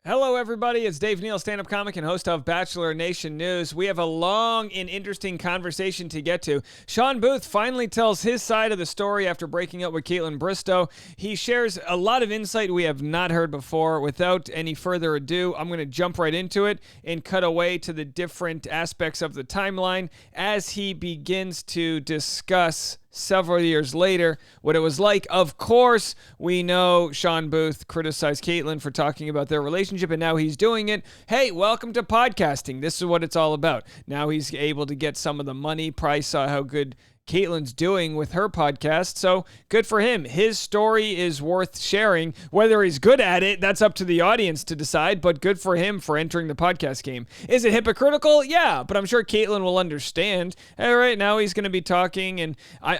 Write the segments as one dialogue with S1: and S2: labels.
S1: Hello, everybody. It's Dave Neal, stand-up comic and host of Bachelor Nation News. We have a long and interesting conversation to get to. Shawn Booth finally tells his side of the story after breaking up with Kaitlyn Bristowe. He shares a lot of insight we have not heard before. Without any further ado, I'm going to jump right into it and cut away to the different aspects of the timeline as he begins to discuss several years later what it was like. Of course, we know Shawn Booth criticized Kaitlyn for talking about their relationship, and now he's doing it. Hey, welcome to podcasting. This is what it's all about. Now he's able to get some of the money. Probably saw how good Kaitlyn's doing with her podcast, so good for him. His story is worth sharing. Whether he's good at it, that's up to the audience to decide, but good for him for entering the podcast game. Is it hypocritical? Yeah, but I'm sure Kaitlyn will understand. All right, now he's going to be talking, and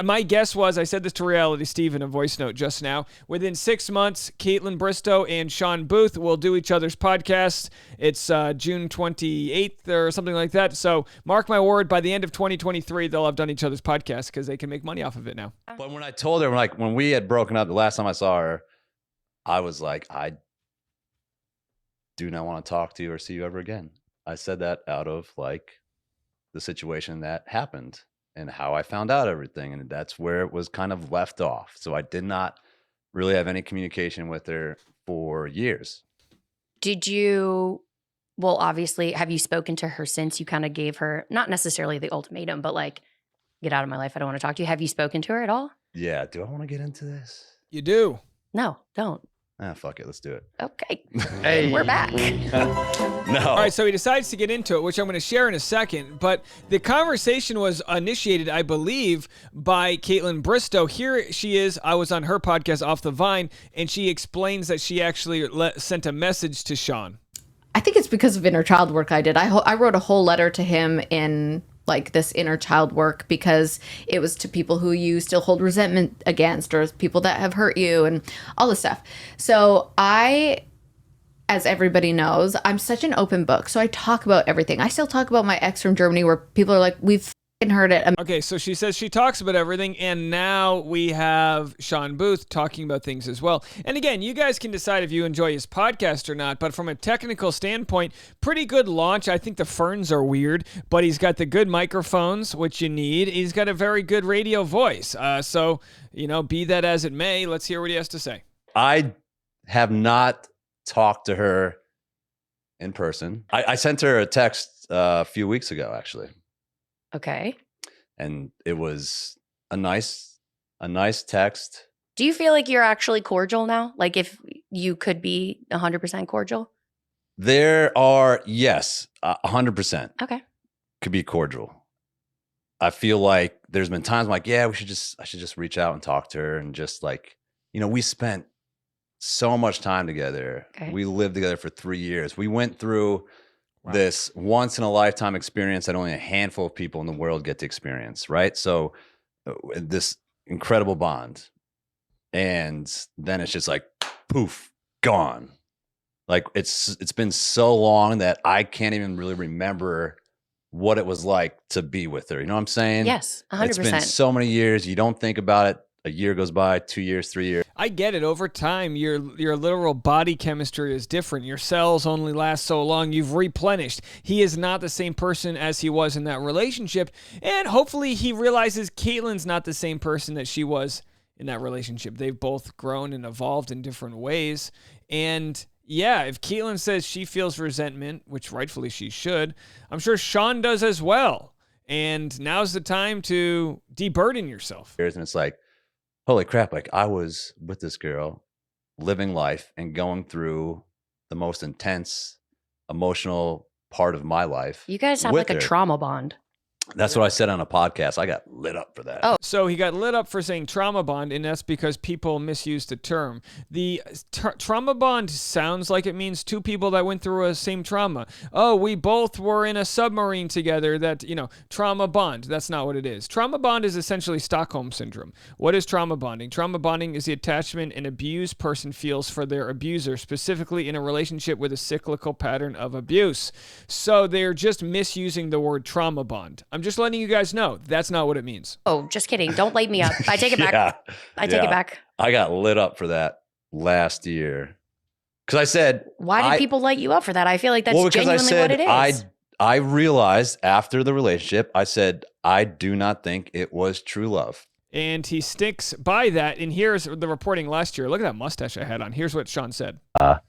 S1: my guess was, I said this to Reality Steve in a voice note just now, within 6 months, Kaitlyn Bristowe and Shawn Booth will do each other's podcasts. It's June 28th or something like that, so mark my word, by the end of 2023, they'll have done each other's podcasts, because they can make money off of it now.
S2: But when I told her, when we had broken up the last time I saw her, I was like, I do not want to talk to you or see you ever again. I said that out of the situation that happened and how I found out everything. And that's where it was kind of left off. So I did not really have any communication with her for years.
S3: Did you, well, obviously, have you spoken to her since you kind of gave her, not necessarily the ultimatum, but get out of my life, I don't want to talk to you. Have you spoken to her at all?
S2: Yeah. Do I want to get into this?
S1: You do.
S3: No, don't.
S2: Fuck it. Let's do it.
S3: Okay.
S2: Hey.
S3: We're back.
S2: No.
S1: All right, so he decides to get into it, which I'm going to share in a second. But the conversation was initiated, I believe, by Kaitlyn Bristowe. Here she is. I was on her podcast, Off the Vine, and she explains that she actually sent a message to Shawn.
S4: I think it's because of inner child work I did. I wrote a whole letter to him in this inner child work, because it was to people who you still hold resentment against, or people that have hurt you and all this stuff. So I, as everybody knows, I'm such an open book. So I talk about everything. I still talk about my ex from Germany, where people are like, we've heard it.
S1: Okay, so she says she talks about everything, and now we have Shawn Booth talking about things as well. And again, you guys can decide if you enjoy his podcast or not, but from a technical standpoint, pretty good launch. I think the ferns are weird, but he's got the good microphones, which you need. He's got a very good radio voice. So, be that as it may, let's hear what he has to say.
S2: I have not talked to her in person. I sent her a text a few weeks ago, actually.
S3: Okay.
S2: And it was a nice text.
S3: Do you feel like you're actually cordial now? Like if you could be 100% cordial?
S2: There are, yes, 100%.
S3: Okay.
S2: Could be cordial. I feel like there's been times I'm like, yeah, I should just reach out and talk to her, and just we spent so much time together.
S3: Okay.
S2: We lived together for 3 years. We went through this once in a lifetime experience that only a handful of people in the world get to experience, right? So this incredible bond, and then it's just poof, gone. It's been so long that I can't even really remember what it was like to be with her. You know what I'm saying?
S3: Yes, 100%.
S2: It's been so many years. You don't think about it. A year goes by, 2 years, 3 years.
S1: I get it. Over time, your literal body chemistry is different. Your cells only last so long. You've replenished. He is not the same person as he was in that relationship. And hopefully he realizes Kaitlyn's not the same person that she was in that relationship. They've both grown and evolved in different ways. And yeah, if Kaitlyn says she feels resentment, which rightfully she should, I'm sure Shawn does as well. And now's the time to deburden yourself.
S2: And it's holy crap, I was with this girl, living life and going through the most intense emotional part of my life.
S3: You guys have
S2: with
S3: a
S2: her.
S3: trauma bond.
S2: That's what I said on a podcast. I got lit up for that.
S3: Oh.
S1: So he got lit up for saying trauma bond, and that's because people misuse the term. The trauma bond sounds like it means two people that went through a same trauma. Oh, we both were in a submarine together, trauma bond. That's not what it is. Trauma bond is essentially Stockholm Syndrome. What is trauma bonding? Trauma bonding is the attachment an abused person feels for their abuser, specifically in a relationship with a cyclical pattern of abuse. So they're just misusing the word trauma bond. I'm just letting you guys know that's not what it means.
S3: Oh, just kidding. Don't light me up. I take it back.
S2: Yeah.
S3: I take it back.
S2: I got lit up for that last year. Because I said,
S3: Why did people light you up for that? I feel like that's
S2: because I
S3: genuinely
S2: said,
S3: what it is.
S2: I realized after the relationship, I said, I do not think it was true love.
S1: And he sticks by that. And here's the reporting last year. Look at that mustache I had on. Here's what Shawn said.
S5: I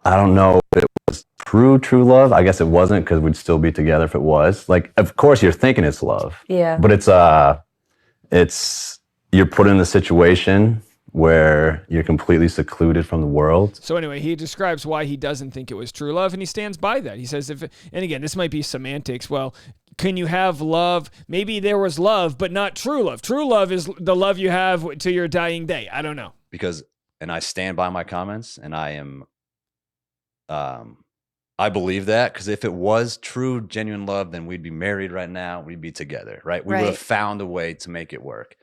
S5: don't know if it was true love. I guess it wasn't, because we'd still be together if it was. Like, of course you're thinking it's love.
S3: Yeah.
S5: But it's you're put in the situation where you're completely secluded from the world.
S1: So anyway, he describes why he doesn't think it was true love, and he stands by that. He says, and again, this might be semantics. Well, can you have love? Maybe there was love, but not true love. True love is the love you have to your dying day. I don't know.
S2: And I stand by my comments, and I am, I believe that, because if it was true, genuine love, then we'd be married right now. We'd be together, right? We would have found a way to make it work.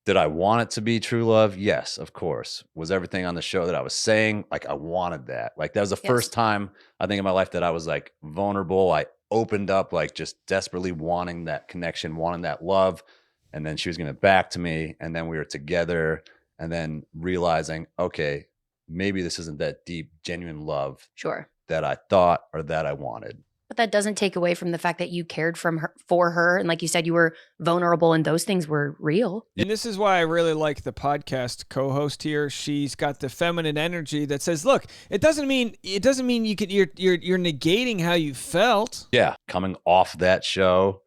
S2: Did I want it to be true love? Yes, of course. Was everything on the show that I was saying? Like, I wanted that. Like, that was the first time, I think, in my life that I was, like, vulnerable. I opened up, like, just desperately wanting that connection, wanting that love. And then she was going to back to me. And then we were together. And then realizing, okay, maybe this isn't that deep, genuine love that I thought or that I wanted.
S3: But that doesn't take away from the fact that you cared for her. And like you said, you were vulnerable and those things were real.
S1: And this is why I really like the podcast co-host here. She's got the feminine energy that says, look, it doesn't mean you're negating how you felt.
S2: Yeah. Coming off that show,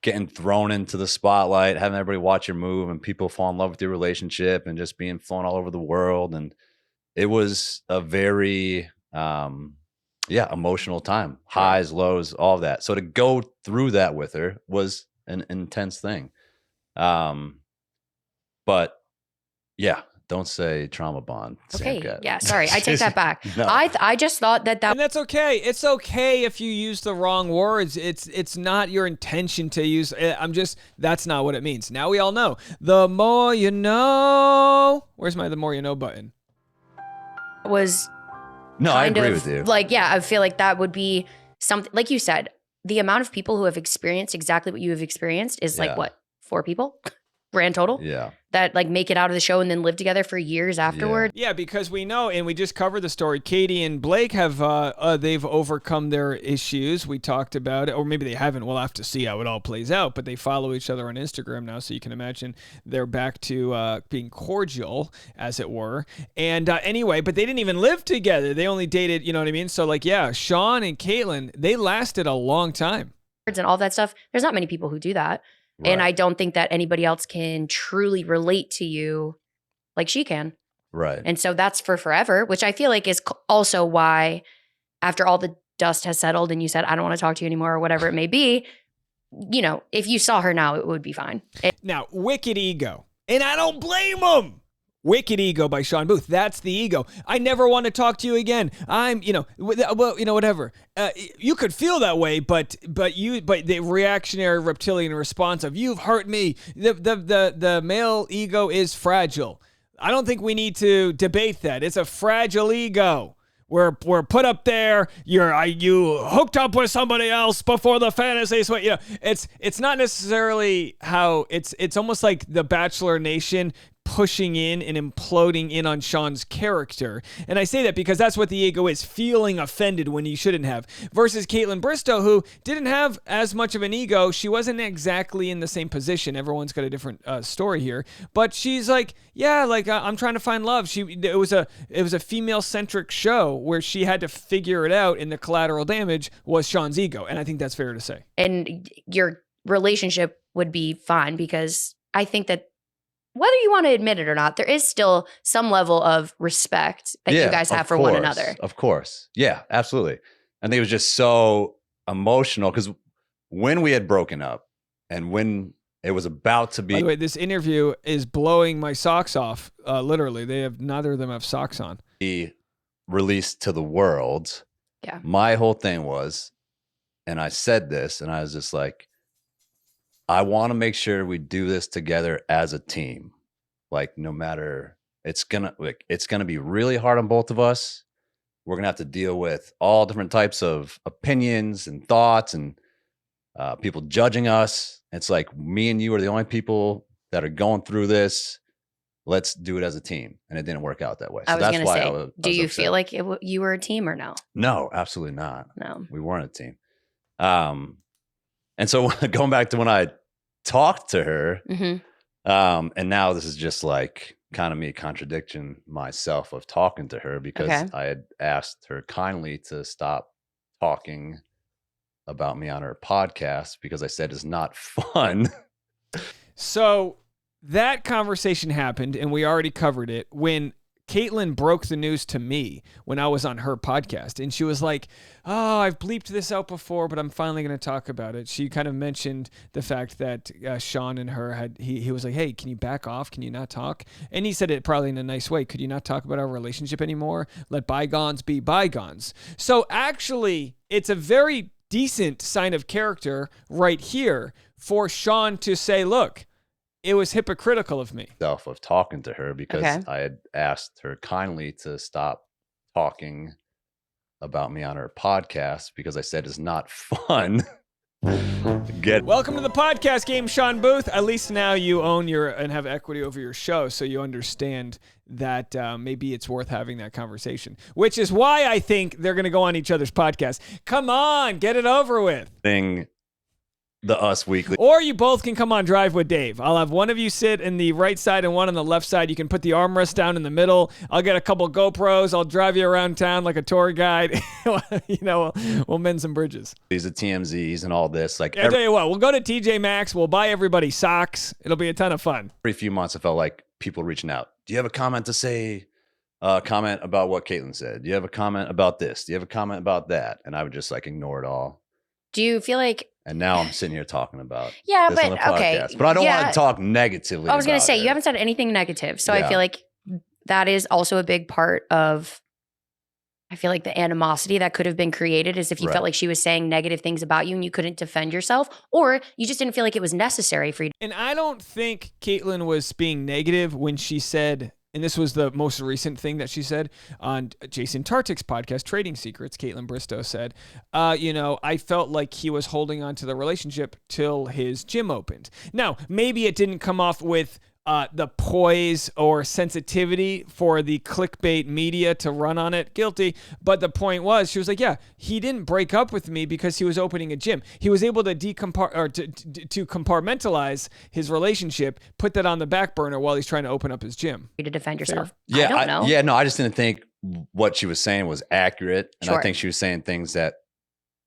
S2: getting thrown into the spotlight, having everybody watch your move and people fall in love with your relationship and just being flown all over the world. And it was a very, emotional time, highs, lows, all of that. So to go through that with her was an intense thing. But yeah, don't say trauma bond.
S3: Okay. Yeah. Sorry. I take that back.
S2: No.
S3: I just thought that
S1: And that's okay. It's okay if you use the wrong words. It's not your intention to use. That's not what it means. Now we all know. The more you know. Where's my the more you know button?
S3: was
S2: No, I agree with you.
S3: Like, yeah, I feel like that would be something, like you said, the amount of people who have experienced exactly what you have experienced is like, what, 4 people? Grand total?
S2: Yeah.
S3: That like make it out of the show and then live together for years afterward.
S1: Yeah, because we know, and we just covered the story, Katie and Blake have, they've overcome their issues. We talked about it, or maybe they haven't. We'll have to see how it all plays out, but they follow each other on Instagram now, so you can imagine they're back to being cordial, as it were. And anyway, but they didn't even live together. They only dated, you know what I mean? So like, yeah, Shawn and Kaitlyn, they lasted a long time.
S3: And all that stuff. There's not many people who do that. Right. And I don't think that anybody else can truly relate to you like she can.
S2: Right.
S3: And so that's for forever, which I feel like is also why after all the dust has settled and you said, I don't want to talk to you anymore or whatever it may be, you know, if you saw her now, it would be fine.
S1: Now, wicked ego. And I don't blame him. Wicked Ego by Shawn Booth. That's the ego. I never want to talk to you again. I'm, whatever. You could feel that way, but the reactionary reptilian response of you've hurt me. The male ego is fragile. I don't think we need to debate that. It's a fragile ego. We're put up there. You hooked up with somebody else before the fantasy. So it's not necessarily how it's almost like the Bachelor Nation pushing in and imploding in on Shawn's character. And I say that because that's what the ego is, feeling offended when you shouldn't have. Versus Kaitlyn Bristowe, who didn't have as much of an ego. She wasn't exactly in the same position. Everyone's got a different story here. But she's like, yeah, like I'm trying to find love. It was a female-centric show where she had to figure it out, and the collateral damage was Shawn's ego. And I think that's fair to say.
S3: And your relationship would be fine because I think that whether you want to admit it or not, there is still some level of respect that you guys have for one another.
S2: Of course. Yeah, absolutely. I think it was just so emotional because when we had broken up and when it was about to be.
S1: By the way, this interview is blowing my socks off. Literally, neither of them have socks on.
S2: Released to the world.
S3: Yeah. My
S2: whole thing was, and I said this, and I was just like, I want to make sure we do this together as a team. Like, no matter, it's gonna be really hard on both of us. We're gonna have to deal with all different types of opinions and thoughts and people judging us. It's like me and you are the only people that are going through this. let's do it as a team. And it didn't work out that way.
S3: I
S2: So
S3: was
S2: that's
S3: going to
S2: why
S3: say, do you
S2: upset.
S3: feel like you were a team or no?
S2: No, absolutely not.
S3: No.
S2: We weren't a team. And so going back to when I talked to her, and now this is just like kind of me contradicting myself of talking to her because I had asked her kindly to stop talking about me on her podcast because I said it's not fun.
S1: So that conversation happened, and we already covered it when Kaitlyn broke the news to me when I was on her podcast. And she was like, oh, I've bleeped this out before, but I'm finally going to talk about it. She kind of mentioned the fact that Shawn and her had, he was like, hey, can you back off? Can you not talk? And he said it probably in a nice way. Could you not talk about our relationship anymore? Let bygones be bygones. So actually, it's a very decent sign of character right here for Shawn to say, look, it was hypocritical of me.
S2: Of talking to her because I had asked her kindly to stop talking about me on her podcast because I said it's not fun.
S1: Welcome to the podcast game, Shawn Booth. At least now you own and have equity over your show, so you understand that maybe it's worth having that conversation, which is why I think they're going to go on each other's podcast. Come on, get it over with.
S2: The Us Weekly.
S1: Or you both can come on Drive with Dave. I'll have one of you sit in the right side and one on the left side. You can put the armrest down in the middle. I'll get a couple GoPros. I'll drive you around town like a tour guide. We'll mend some bridges.
S2: These are TMZs and all this. Like,
S1: I'll tell you what, we'll go to TJ Maxx. We'll buy everybody socks. It'll be a ton of fun.
S2: Every few months, I felt like people reaching out. Do you have a comment to say? Comment about what Kaitlyn said? Do you have a comment about this? Do you have a comment about that? And I would just like ignore it all.
S3: Do you feel like...
S2: And now I'm sitting here talking about
S3: this on the
S2: podcast. But I don't want to talk negatively.
S3: I was going to say, you haven't said anything negative. So I feel like that is also a big part of, I feel like the animosity that could have been created is if you felt like she was saying negative things about you and you couldn't defend yourself, or you just didn't feel like it was necessary for you.
S1: And I don't think Kaitlyn was being negative when she said, and this was the most recent thing that she said on Jason Tartick's podcast, Trading Secrets. Kaitlyn Bristowe said, I felt like he was holding on to the relationship till his gym opened. Now, maybe it didn't come off with the poise or sensitivity for the clickbait media to run on it. Guilty. But the point was, she was like, yeah, he didn't break up with me because he was opening a gym. He was able to to compartmentalize his relationship, put that on the back burner while he's trying to open up his gym.
S3: To defend yourself.
S2: Yeah,
S3: I don't know.
S2: No, I just didn't think what she was saying was accurate. And I think she was saying things that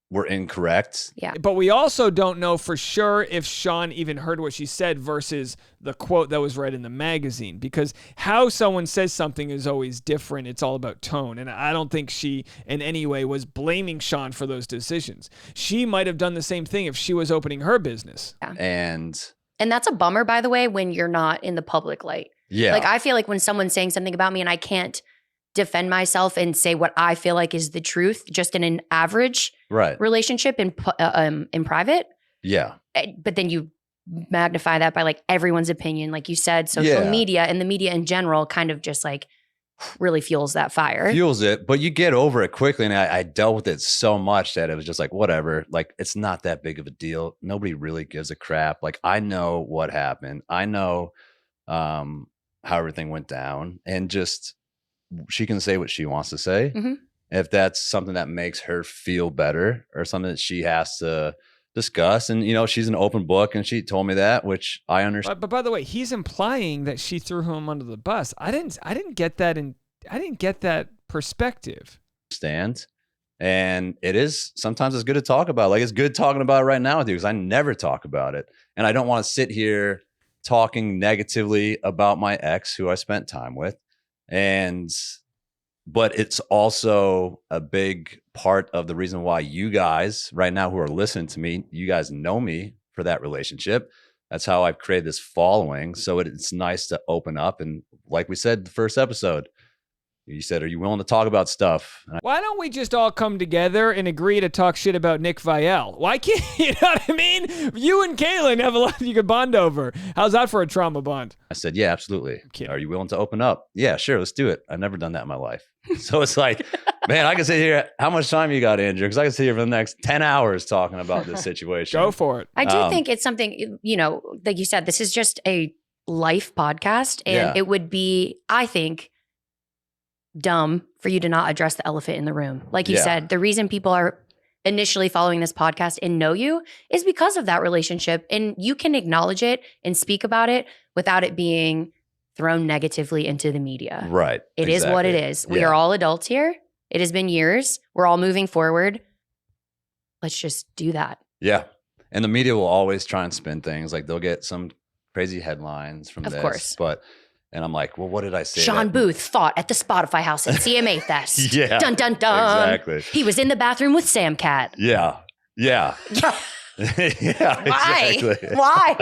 S2: were incorrect.
S3: Yeah.
S1: But we also don't know for sure if Shawn even heard what she said versus the quote that was read in the magazine, because how someone says something is always different. It's all about tone. And I don't think she in any way was blaming Shawn for those decisions. She might have done the same thing if she was opening her business.
S3: Yeah.
S2: And
S3: that's a bummer, by the way, when you're not in the public light.
S2: Yeah.
S3: Like, I feel like when someone's saying something about me and I can't defend myself and say what I feel like is the truth, just in an average relationship in private.
S2: Yeah.
S3: But then you magnify that by like everyone's opinion, like you said, social media and the media in general kind of just like really fuels that fire.
S2: Fuels it, but you get over it quickly. And I dealt with it so much that it was just like, whatever, like it's not that big of a deal. Nobody really gives a crap. Like, I know what happened. I know how everything went down, and just she can say what she wants to say.
S3: Mm-hmm.
S2: If that's something that makes her feel better or something that she has to discuss. And, she's an open book, and she told me that, which I understand.
S1: But by the way, he's implying that she threw him under the bus. I didn't get that. I didn't get that perspective.
S2: And it is, sometimes it's good to talk about. Like, it's good talking about it right now with you, because I never talk about it. And I don't want to sit here talking negatively about my ex who I spent time with. But it's also a big part of the reason why you guys right now who are listening to me, you guys know me for that relationship. That's how I've created this following. So it's nice to open up. And like we said, the first episode, you said, are you willing to talk about stuff?
S1: Why don't we just all come together and agree to talk shit about Nick Viall? Why can't, you know what I mean? You and Kaitlyn have a lot you could bond over. How's that for a trauma bond?
S2: I said, yeah, absolutely. Are you willing to open up? Yeah, sure. Let's do it. I've never done that in my life. So it's like, man, I can sit here. How much time you got, Andrew? Because I can sit here for the next 10 hours talking about this situation.
S1: Go for it.
S3: I do think it's something, like you said, this is just a life podcast. And it would be, I think, dumb for you to not address the elephant in the room. Like you said, the reason people are initially following this podcast and know you is because of that relationship. And you can acknowledge it and speak about it without it being thrown negatively into the media.
S2: Right.
S3: It is what it is. We are all adults here. It has been years. We're all moving forward. Let's just do that.
S2: Yeah. And the media will always try and spin things. Like they'll get some crazy headlines from this. Of course. And I'm like, well, what did I say?
S3: Shawn Booth fought at the Spotify house at CMA Fest.
S2: Yeah.
S3: Dun, dun, dun.
S2: Exactly.
S3: He was in the bathroom with Sam Cat.
S2: Yeah. Yeah.
S3: Yeah.
S2: Yeah.
S3: Why?
S2: Exactly.
S3: Why?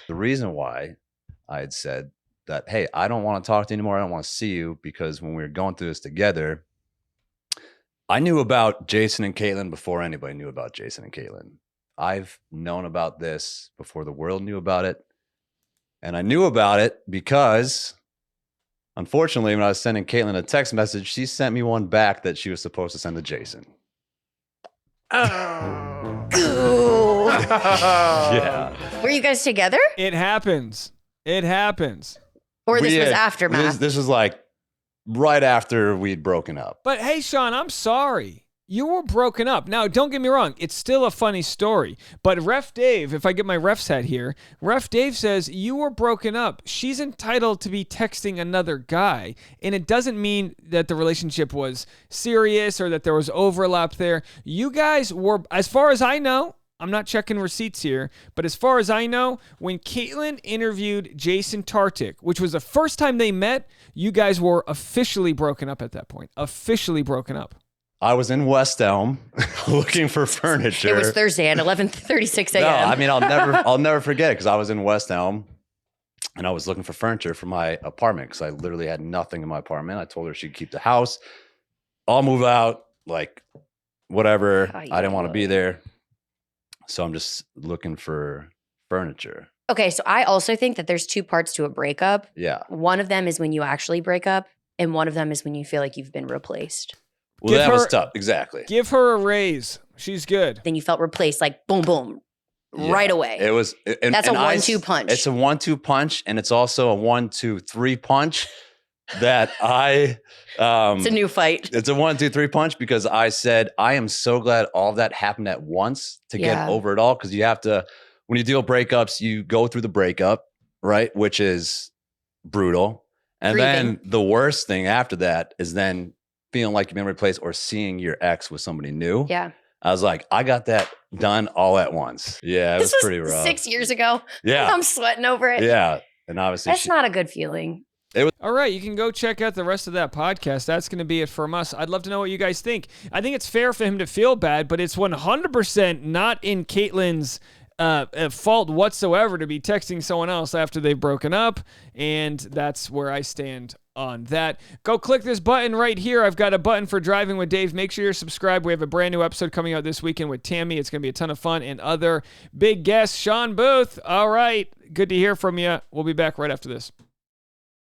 S2: The reason why I had said that, hey, I don't want to talk to you anymore. I don't want to see you, because when we were going through this together, I knew about Jason and Kaitlyn before anybody knew about Jason and Kaitlyn. I've known about this before the world knew about it. And I knew about it because, unfortunately, when I was sending Kaitlyn a text message, she sent me one back that she was supposed to send to Jason.
S3: Oh.
S2: Yeah.
S3: Were you guys together?
S1: It happens. It happens.
S3: Or this was aftermath?
S2: This was like right after we'd broken up.
S1: But hey, Shawn, I'm sorry. You were broken up. Now, don't get me wrong. It's still a funny story. But Ref Dave, if I get my ref's hat here, Ref Dave says you were broken up. She's entitled to be texting another guy. And it doesn't mean that the relationship was serious or that there was overlap there. You guys were, as far as I know, I'm not checking receipts here, but as far as I know, when Kaitlyn interviewed Jason Tartick, which was the first time they met, you guys were officially broken up at that point. Officially broken up.
S2: I was in West Elm looking for furniture.
S3: It was Thursday at 11:36 a.m.
S2: No, I mean, I'll never forget it, because I was in West Elm and I was looking for furniture for my apartment because I literally had nothing in my apartment. I told her she'd keep the house. I'll move out, like whatever. I didn't want to be there. So I'm just looking for furniture.
S3: Okay, so I also think that there's two parts to a breakup.
S2: Yeah.
S3: One of them is when you actually break up, and one of them is when you feel like you've been replaced.
S2: Well, that was tough. Exactly.
S1: Give her a raise. She's good.
S3: Then you felt replaced, like boom, boom, right away.
S2: It was.
S3: That's a 1-2 punch.
S2: It's a 1-2 punch, and it's also a 1-2-3 punch that I.
S3: It's a new fight.
S2: It's a 1-2-3 punch because I said I am so glad all of that happened at once to get over it all, because you have to, when you deal breakups, you go through the breakup, right, which is brutal, and then the worst thing after that is then feeling like you've been replaced or seeing your ex with somebody new.
S3: Yeah.
S2: I was like, I got that done all at once. Yeah, it was pretty rough.
S3: 6 years ago.
S2: Yeah.
S3: I'm sweating over it.
S2: Yeah. And obviously
S3: that's not a good feeling.
S1: All right, you can go check out the rest of that podcast. That's going to be it from us. I'd love to know what you guys think. I think it's fair for him to feel bad, but it's 100% not in Kaitlyn's fault whatsoever to be texting someone else after they've broken up, and that's where I stand on that. Go click this button right here. I've got a button for Driving with Dave. Make sure you're subscribed. We have a brand new episode coming out this weekend with Tammy. It's going to be a ton of fun, and other big guests. Shawn Booth. All right, good to hear from you. We'll be back right after this.